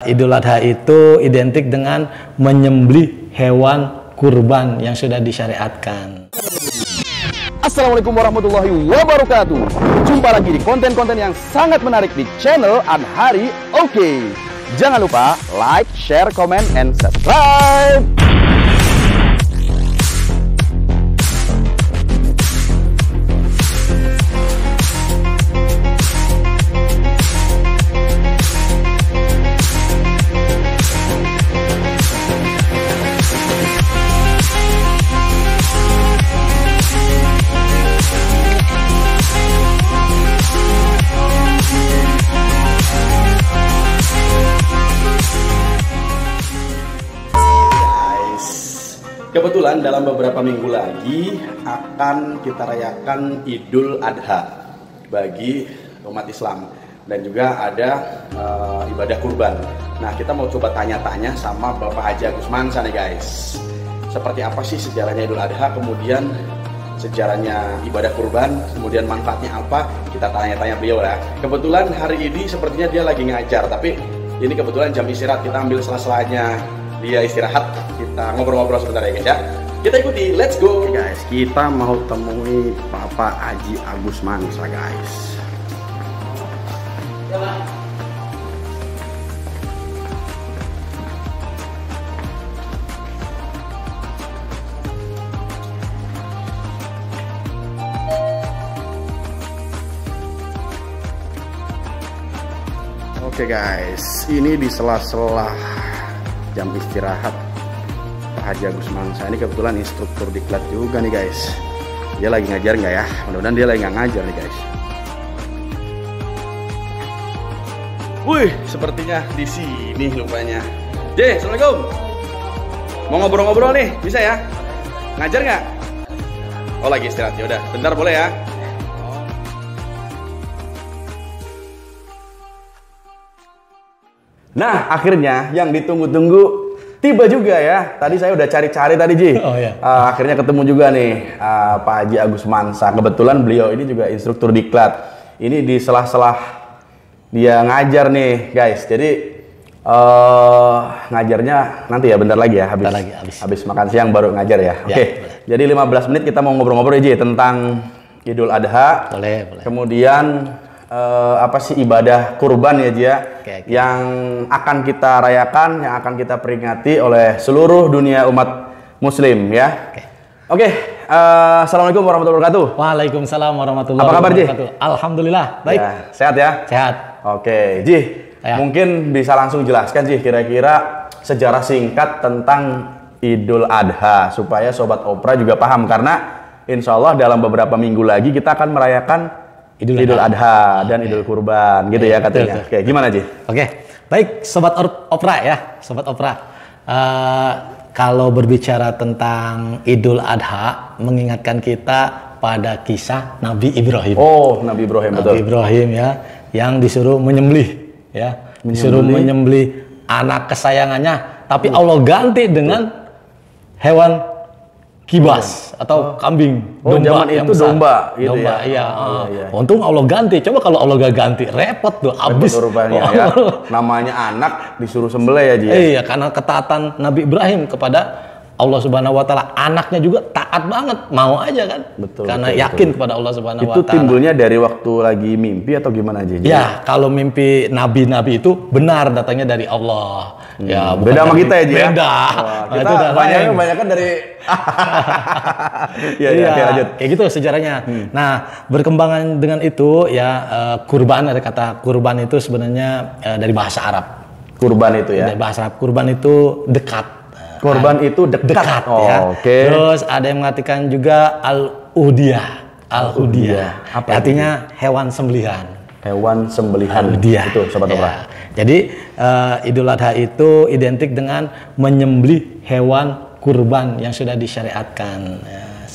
Idul Adha itu identik dengan menyembelih hewan kurban yang sudah disyariatkan. Assalamualaikum warahmatullahi wabarakatuh. Jumpa lagi di konten-konten yang sangat menarik di channel Anhari Oke. Jangan lupa like, share, comment, and subscribe. Kebetulan dalam beberapa minggu lagi akan kita rayakan Idul Adha bagi umat Islam dan juga ada ibadah kurban. Nah, kita mau coba tanya-tanya sama Bapak Haji Agus Mansa nih guys. Seperti apa sih sejarahnya Idul Adha, kemudian sejarahnya ibadah kurban, kemudian manfaatnya apa? Kita tanya-tanya beliau lah. Kebetulan hari ini sepertinya dia lagi ngajar, tapi ini kebetulan jam istirahat, kita ambil sela-selanya dia istirahat, kita ngobrol-ngobrol sebentar ya guys ya. Kita ikuti, let's go. Oke guys, kita mau temui Bapak Haji Agus Mansa guys. Oke guys, ini di sela-sela jam istirahat Pak Haji Agus Mansa. Ini kebetulan instruktur diklat juga nih guys. Dia lagi ngajar nggak ya? Mudah-mudahan dia lagi nggak ngajar nih guys. Wih, sepertinya di sini lupanya. Deh, assalamualaikum. Mau ngobrol-ngobrol nih, bisa ya? Ngajar nggak? Oh, lagi istirahat. Ya udah, bentar boleh ya? Nah, akhirnya yang ditunggu-tunggu tiba juga ya. Tadi saya udah cari-cari tadi, Ji. Oh ya. Akhirnya ketemu juga nih Pak Haji Agus Mansa. Kebetulan beliau ini juga instruktur diklat. Ini di sela-sela dia ngajar nih, guys. Jadi ngajarnya nanti ya, bentar lagi ya, habis makan siang baru ngajar ya. Oke. Jadi 15 menit kita mau ngobrol-ngobrol ya, Ji, tentang Idul Adha. Boleh. Kemudian apa sih ibadah kurban ya, Jia, yang akan kita rayakan, yang akan kita peringati oleh seluruh dunia umat muslim ya. Oke. Assalamualaikum warahmatullahi wabarakatuh. Waalaikumsalam warahmatullahi wabarakatuh. Apa kabar, Ji? Alhamdulillah, baik. Ya, sehat ya? Sehat. Oke, Ji, mungkin bisa langsung jelaskan, Ji, kira-kira sejarah singkat tentang Idul Adha supaya Sobat Opera juga paham, karena insya Allah dalam beberapa minggu lagi kita akan merayakan Idul Adha dan Idul Kurban gitu ya katanya. Oke, gimana, Ji? Oke, baik Sobat Opera ya, Sobat Opera. Kalau berbicara tentang Idul Adha, mengingatkan kita pada kisah Nabi Ibrahim. Oh, Nabi Ibrahim, betul. Nabi Ibrahim ya, yang disuruh menyembelih ya, disuruh menyembelih anak kesayangannya, tapi Allah ganti dengan hewan kibas atau kambing. Oh, domba zaman itu domba gitu domba, ya. Iya. Untung Allah ganti. Coba kalau Allah gak ganti, repot tuh, habis rupanya ya. Namanya anak disuruh sembelih ya, Ji. Iya, karena ketaatan Nabi Ibrahim kepada Allah Subhanahu wa taala, anaknya juga taat banget, mau aja kan? Betul. Karena yakin kepada Allah Subhanahu wa taala. Itu timbulnya dari waktu lagi mimpi atau gimana, Ji? Ya, kalau mimpi nabi-nabi itu benar datangnya dari Allah. Ya, beda sama kita ya, Ji. Beda. Kita banyak kan dari Iya, lanjut. Kayak gitu sejarahnya. Nah, berkembangan dengan itu ya, kurban, ada kata kurban itu sebenarnya dari bahasa Arab. Kurban itu ya. Dari bahasa Arab, kurban itu dekat. Korban itu dekat ya. Oke. Terus ada yang mengatakan juga al-udiyah. Al-udiyah. Artinya hewan sembelihan. Hewan sembelihan. Al-udiyah. Itu Sobat Opera. Jadi Idul Adha itu identik dengan menyembelih hewan kurban yang sudah disyariatkan.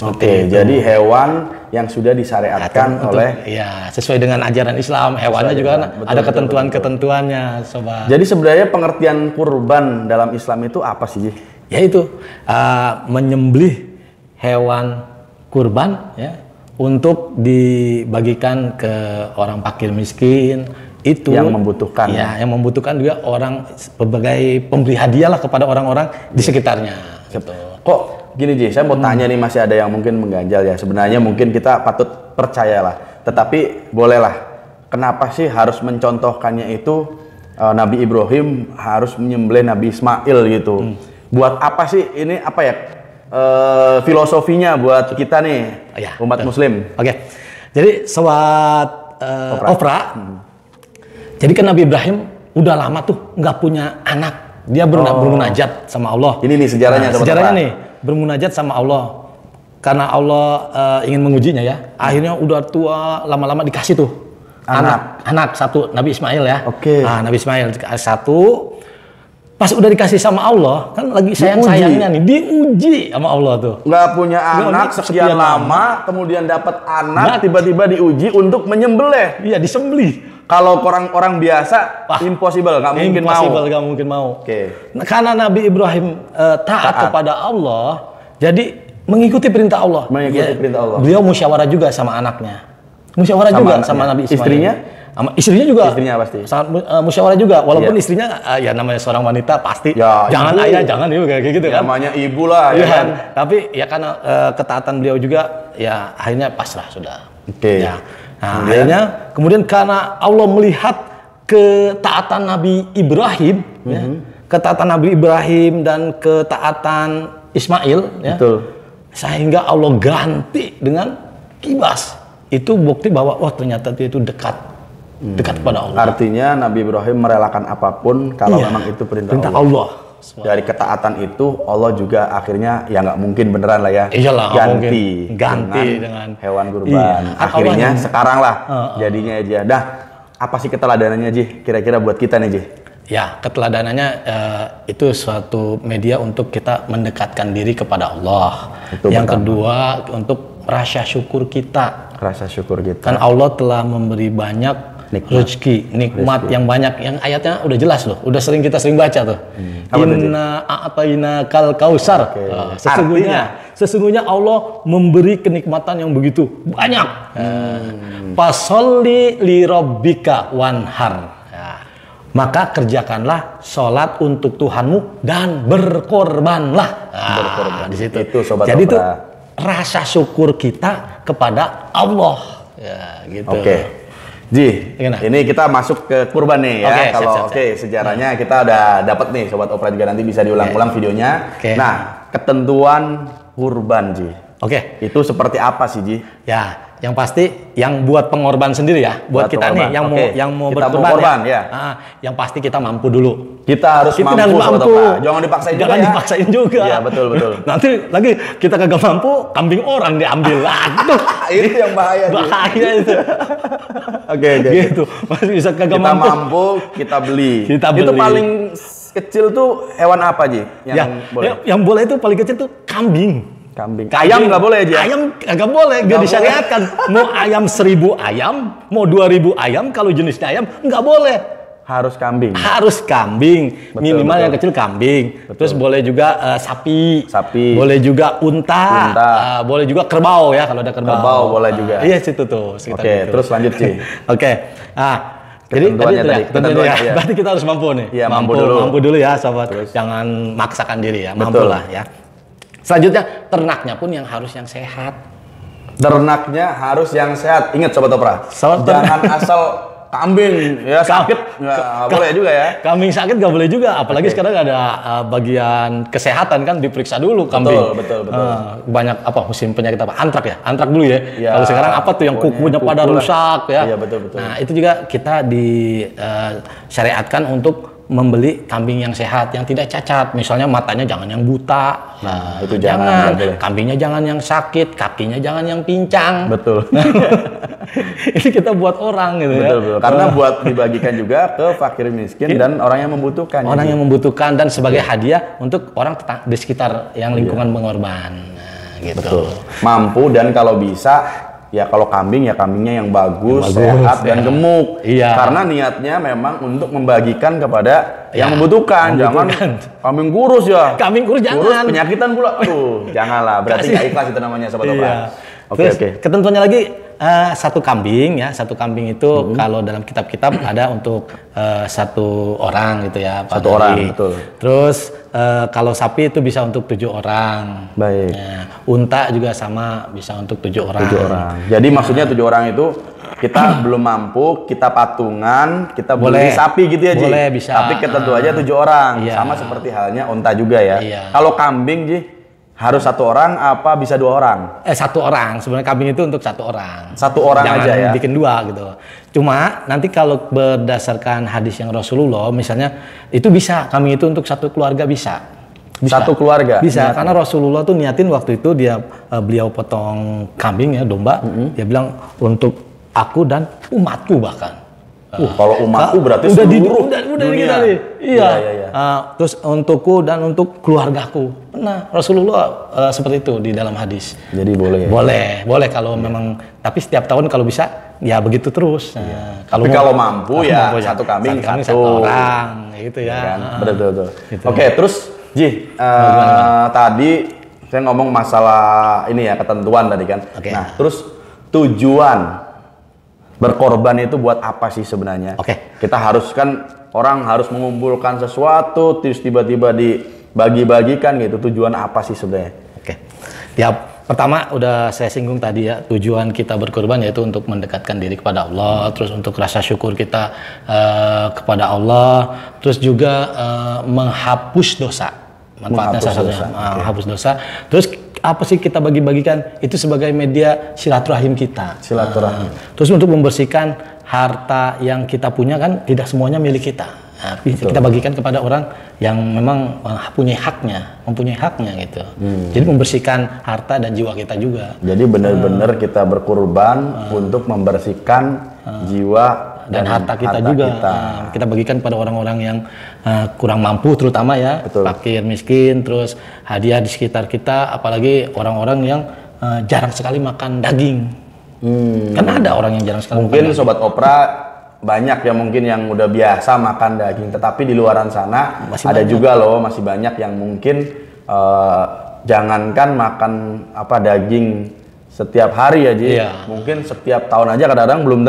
Oke, jadi hewan yang sudah disyariatkan oleh sesuai dengan ajaran Islam, hewannya juga ada ketentuan-ketentuannya, Sobat. Jadi sebenarnya pengertian kurban dalam Islam itu apa sih, Ji? Yaitu menyembelih hewan kurban ya, untuk dibagikan ke orang fakir miskin, itu yang membutuhkan. Ya, yang membutuhkan juga orang sebagai pemberi hadiah lah kepada orang-orang di sekitarnya. Gitu. Kok gini Ji, saya mau tanya nih, masih ada yang mungkin mengganjal ya. Sebenarnya mungkin kita patut percayalah, tetapi bolehlah. Kenapa sih harus mencontohkannya itu Nabi Ibrahim harus menyembelih Nabi Ismail gitu? Buat apa sih ini, apa ya filosofinya buat kita nih umat Muslim? Oke. Jadi sobat Opera. Jadi kan Nabi Ibrahim udah lama tuh nggak punya anak. Dia bermunajat sama Allah. Ini nih sejarahnya. Sejarahnya nih, bermunajat sama Allah. Karena Allah ingin mengujinya ya. Akhirnya udah tua, lama-lama dikasih tuh anak satu, Nabi Ismail ya. Oke. Nah, Nabi Ismail satu. Pas udah dikasih sama Allah, kan lagi sayang-sayangnya nih, diuji sama Allah tuh. Nggak punya anak sekian lama, kemudian dapat anak, tiba-tiba diuji untuk menyembelih. Iya, disembelih. Kalau orang biasa, impossible, nggak mungkin mau. Nggak mungkin mau. Oke. Nah, karena Nabi Ibrahim taat kepada Allah, jadi mengikuti perintah Allah. Perintah Allah. Beliau musyawarah juga sama anaknya. Musyawarah juga sama Nabi Ismail. Istrinya? Istrinya juga. Istrinya pasti. Sangat musyawarah juga. Walaupun istrinya ya namanya seorang wanita pasti. Ya, jangan ibu. Ayah, jangan ibu kayak gitu kan. Namanya ibu lah ya kan. Tapi ya karena ketaatan beliau juga, ya akhirnya pasrah sudah. Oke. Ya. Nah, akhirnya kemudian karena Allah melihat ketaatan Nabi Ibrahim, ketaatan Nabi Ibrahim dan ketaatan Ismail, ya, sehingga Allah ganti dengan kibas. Itu bukti bahwa ternyata dia itu dekat kepada Allah. Artinya Nabi Ibrahim merelakan apapun kalau memang itu perintah Allah. Dari ketaatan itu Allah juga akhirnya ya nggak mungkin beneran lah ya. Iyalah, ganti dengan hewan kurban. Akhirnya sekarang lah jadinya aja. Nah, apa sih keteladanannya Ji? Kira-kira buat kita nih Ji? Ya, keteladanannya itu suatu media untuk kita mendekatkan diri kepada Allah. Yang kedua untuk rasa syukur kita. Rasa syukur kita. Kan Allah telah memberi banyak rezeki, nikmat yang banyak, yang ayatnya udah jelas loh, udah kita sering baca tuh. Inna a'tayna kal kausar. Sesungguhnya Allah memberi kenikmatan yang begitu banyak. Fasolli li rabbika wanhar. Maka kerjakanlah sholat untuk Tuhanmu dan berkorbanlah. Berkorban di situ. Itu sobat. Jadi itu rasa syukur kita kepada Allah. Ya, gitu. Oke. Ji, ini kita masuk ke kurban nih ya. Kalau sejarahnya kita udah dapat nih sobat Opera, juga nanti bisa diulang-ulang videonya. Nah, ketentuan kurban Ji. Itu seperti apa sih Ji? Ya, yang pasti yang buat pengorban sendiri ya, buat kita nih yang mau berkorban ya. Yang pasti kita mampu dulu. Kita harus mampu. Jangan dipaksain juga. Jangan dipaksain juga. Iya, betul. Nanti lagi kita kagak mampu, kambing orang diambil. Aduh, itu yang bahaya. Bahaya itu. Oke. Gitu. Masih bisa kagak mampu. Kita mampu, kita beli. Itu paling kecil tuh hewan apa Ji? Yang boleh itu paling kecil tuh kambing. Ayam nggak boleh aja? Ayam nggak boleh, nggak disyariatkan. Mau ayam 1000 ayam, mau 2000 ayam, kalau jenisnya ayam nggak boleh. Harus kambing. Minimal yang kecil kambing. Terus boleh juga sapi. Boleh juga unta. Boleh juga kerbau ya, kalau ada kerbau. Kerbau boleh juga. Iya, situ tuh. Terus lanjut sih. Jadi ketentuannya ya. Berarti kita harus mampu nih. Ya, mampu dulu ya sobat. Jangan maksakan diri ya. Mampulah ya. Selanjutnya, ternaknya pun yang sehat. Ingat sobat Opera. Jangan asal kambing ya sakit nggak boleh juga ya. Kambing sakit nggak boleh juga, apalagi sekarang ada bagian kesehatan kan diperiksa dulu kambing. Betul. Banyak musim penyakit apa? Antrak dulu ya. Kalau sekarang apa tuh yang kukunya pada rusak ya. Iya, betul. Nah, itu juga kita disyariatkan untuk membeli kambing yang sehat, yang tidak cacat. Misalnya matanya jangan yang buta. Nah, itu jangan. Kambingnya jangan yang sakit, kakinya jangan yang pincang. Betul. Ini kita buat orang gitu. Betul. Karena buat dibagikan juga ke fakir miskin dan orang yang membutuhkan. Yang membutuhkan dan sebagai hadiah untuk orang di sekitar yang lingkungan pengorban. Nah, gitu. Betul. Mampu dan kalau bisa ya kalau kambing ya kambingnya yang bagus, sehat dan gemuk. Iya. Karena niatnya memang untuk membagikan kepada yang membutuhkan. Jangan kambing kurus ya. Kambing kurus jangan. Kurus penyakitan pula. Janganlah. Berarti nggak ikhlas itu namanya sobat Opera. Oke. Ketentuannya lagi satu kambing ya, satu kambing itu kalau dalam kitab-kitab ada untuk satu orang gitu ya. Satu orang, betul. Terus kalau sapi itu bisa untuk 7 orang. Baik. Unta juga sama, bisa untuk 7 orang. 7 orang. Jadi maksudnya 7 orang itu kita belum mampu, kita patungan, kita beli sapi gitu ya, Ji? Boleh, bisa. Tapi tentu aja 7 orang. Iya. Sama seperti halnya unta juga ya. Iya. Kalau kambing, Ji, harus 1 orang apa bisa 2 orang? 1 orang. Sebenarnya kambing itu untuk 1 orang. 1 orang jangan aja ya. bikin 2 gitu. Cuma nanti kalau berdasarkan hadis yang Rasulullah, misalnya itu bisa kambing itu untuk 1 keluarga bisa. Satu keluarga? Bisa, karena Rasulullah tuh niatin waktu itu dia beliau potong kambing ya, domba. Dia bilang untuk aku dan umatku bahkan. Kalau umatku berarti udah seluruh dunia. Iya. Terus untukku dan untuk keluargaku. Nah, Rasulullah seperti itu di dalam hadis. Jadi boleh. Boleh kalau memang. Tapi setiap tahun kalau bisa ya begitu terus. Nah, kalau mampu ya satu kambing satu orang gitu ya. Kan? Betul. Gitu. Oke, terus Ji, tadi saya ngomong masalah ini ya, ketentuan tadi kan. Nah, terus tujuan berkorban itu buat apa sih sebenarnya? Kita harus kan, orang harus mengumpulkan sesuatu terus tiba-tiba dibagi-bagikan gitu. Tujuan apa sih sebenarnya? Ya, pertama udah saya singgung tadi ya, tujuan kita berkorban yaitu untuk mendekatkan diri kepada Allah, terus untuk rasa syukur kita kepada Allah, terus juga menghapus dosa. Manfaatnya menghapus dosa. Terus apa sih kita bagi-bagikan? Itu sebagai media silaturahim kita. Terus untuk membersihkan harta yang kita punya kan tidak semuanya milik kita. Nah, kita bagikan kepada orang yang memang mempunyai haknya gitu. Jadi membersihkan harta dan jiwa kita juga. Jadi benar-benar kita berkorban untuk membersihkan jiwa dan harta kita juga. Kita bagikan pada orang-orang yang kurang mampu, terutama ya, fakir, miskin, terus hadiah di sekitar kita, apalagi orang-orang yang jarang sekali makan daging. Karena ada orang yang jarang sekali mungkin makan Sobat Opera banyak ya mungkin yang udah biasa makan daging, tetapi di luaran sana masih ada banyak juga loh, masih banyak yang mungkin jangankan makan daging setiap hari ya, Ji. Mungkin setiap tahun aja kadang-kadang belum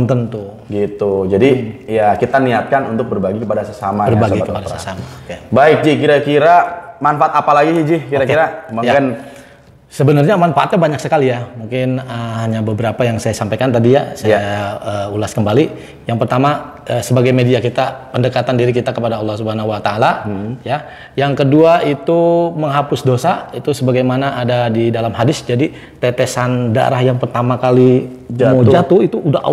tentu. Gitu. Jadi ya kita niatkan untuk berbagi kepada sesama. Berbagi kepada sesama. Baik, Ji, kira-kira manfaat apa lagi, Ji? Kira-kira mungkin sebenarnya manfaatnya banyak sekali ya. Mungkin hanya beberapa yang saya sampaikan tadi ya, saya ulas kembali. Yang pertama sebagai media kita, pendekatan diri kita kepada Allah Subhanahu wa taala, ya. Yang kedua itu menghapus dosa, itu sebagaimana ada di dalam hadis. Jadi tetesan darah yang pertama kali mau jatuh itu udah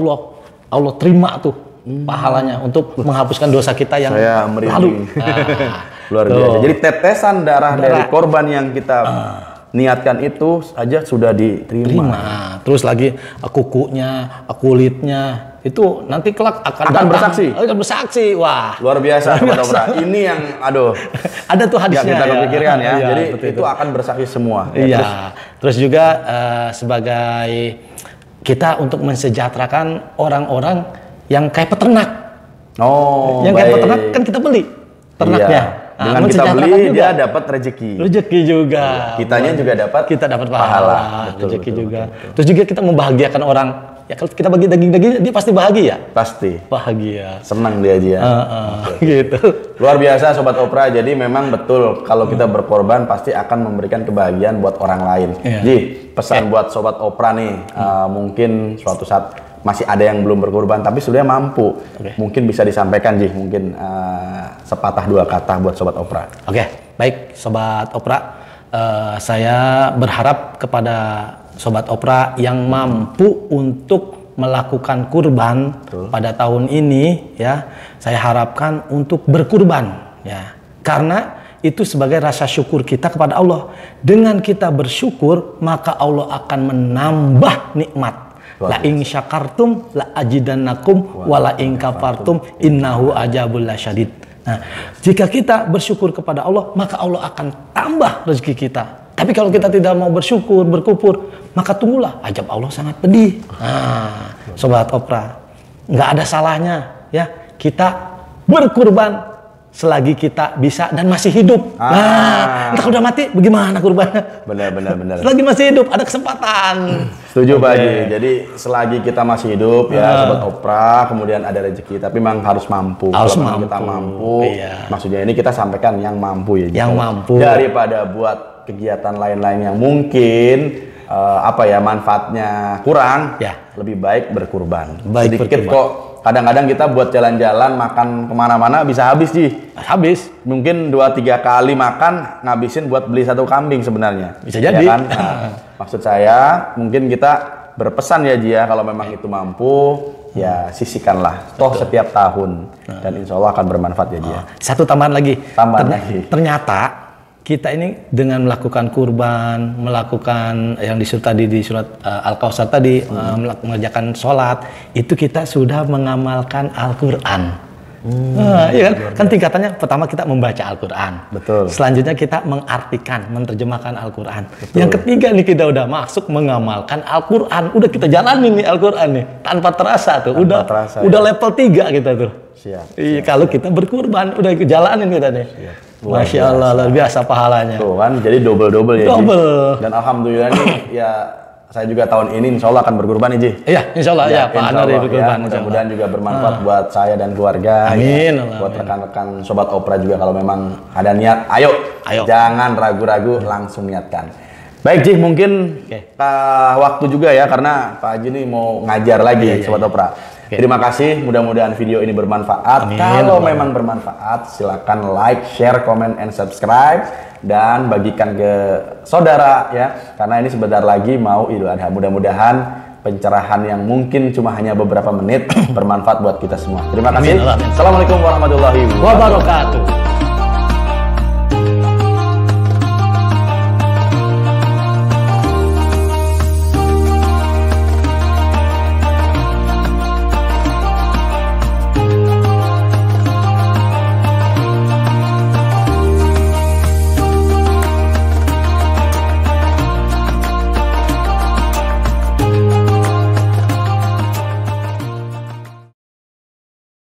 Allah terima tuh pahalanya untuk menghapuskan dosa kita yang lalu. Luar biasa. Jadi tetesan darah dari korban yang kita niatkan itu aja sudah diterima. Terus lagi kukunya, kulitnya itu nanti kelak akan bersaksi. Bersaksi. Wah, luar biasa. Ini yang ada tuh hadisnya. Yang kita kepikirkan ya. Jadi itu akan bersaksi semua. Iya. Terus juga sebagai kita untuk mensejahterakan orang-orang yang kayak peternak. Yang kayak peternak kan kita beli ternaknya. Dengan kita beli juga, dia dapat rezeki juga. Kitanya juga dapat pahala. Rezeki juga. Terus juga kita membahagiakan orang. Ya kalau kita bagi daging-daging dia pasti bahagia. Pasti. Bahagia. Senang dia aja. Gitu. Luar biasa Sobat Opera. Jadi memang betul kalau kita berkorban pasti akan memberikan kebahagiaan buat orang lain. Ji, pesan buat Sobat Opera nih, mungkin suatu saat masih ada yang belum berkorban tapi sudah mampu. Mungkin bisa disampaikan, Ji, mungkin sepatah dua kata buat Sobat Opera. Baik Sobat Opera, saya berharap kepada Sobat Opera yang mampu untuk melakukan kurban pada tahun ini ya, saya harapkan untuk berkurban ya, karena itu sebagai rasa syukur kita kepada Allah. Dengan kita bersyukur maka Allah akan menambah nikmat. La in syakartum la ajidannakum wa la in kafartum innahu ajabul lasyadid. Nah, jika kita bersyukur kepada Allah, maka Allah akan tambah rezeki kita. Tapi kalau kita tidak mau bersyukur, berkufur, maka tunggulah, ajab Allah sangat pedih. Nah, Sobat Opera, nggak ada salahnya ya kita berkurban selagi kita bisa dan masih hidup. Nah, entah udah mati bagaimana kurbannya? Benar. Selagi masih hidup ada kesempatan. Setuju Pak Haji. Jadi selagi kita masih hidup ya Sobat Opera, kemudian ada rezeki, tapi memang harus mampu. Harus Kalau mampu. kita mampu, Iya. maksudnya ini kita sampaikan yang mampu ya. Yang mampu. Daripada buat kegiatan lain-lain yang mungkin manfaatnya kurang, Ya. lebih baik berkurban. Baik Sedikit berkurban. kok. Kadang-kadang kita buat jalan-jalan makan kemana-mana bisa habis Ji. Habis. Mungkin 2-3 kali makan ngabisin buat beli 1 kambing sebenarnya. Bisa jadi. Ya kan? Nah, maksud saya mungkin kita berpesan ya Ji ya, kalau memang itu mampu ya sisihkanlah. Toh setiap tahun dan insya Allah akan bermanfaat ya Ji ya. Satu tambahan lagi. Tambahan lagi. Ternyata kita ini dengan melakukan kurban, melakukan yang disuruh tadi di surat Al-Kautsar tadi, mengerjakan sholat, itu kita sudah mengamalkan Al-Quran. Iya kan tingkatannya pertama kita membaca Al-Quran. Betul. Selanjutnya kita mengartikan, menerjemahkan Al-Quran. Yang ketiga nih kita udah masuk mengamalkan Al-Quran. Udah kita jalanin nih Al-Quran nih tanpa terasa tuh. Udah level 3 kita tuh. Iya, kalau kita berkurban udah jalanin kita nih. Masya Allah, luar biasa pahalanya. Tuh kan, jadi double ya Double. Ji. Dan alhamdulillah nih ya saya juga tahun ini insya Allah akan berkurban nih Ji. Iya, insya Allah ya, Pak Anar berkurban. Mudah-mudahan juga bermanfaat buat saya dan keluarga. Amin. Ya. Buat rekan-rekan Sobat Opera juga kalau memang ada niat, ayo. Jangan ragu-ragu, langsung niatkan. Baik Ji, mungkin waktu juga ya karena Pak Haji ini mau ngajar lagi Sobat Opera. Terima kasih, mudah-mudahan video ini bermanfaat. Amin. Kalau memang bermanfaat, silakan like, share, comment, and subscribe. Dan bagikan ke saudara ya. Karena ini sebentar lagi mau Idul Adha. Mudah-mudahan pencerahan yang mungkin cuma hanya beberapa menit bermanfaat buat kita semua. Terima kasih. Amin. Assalamualaikum warahmatullahi wabarakatuh.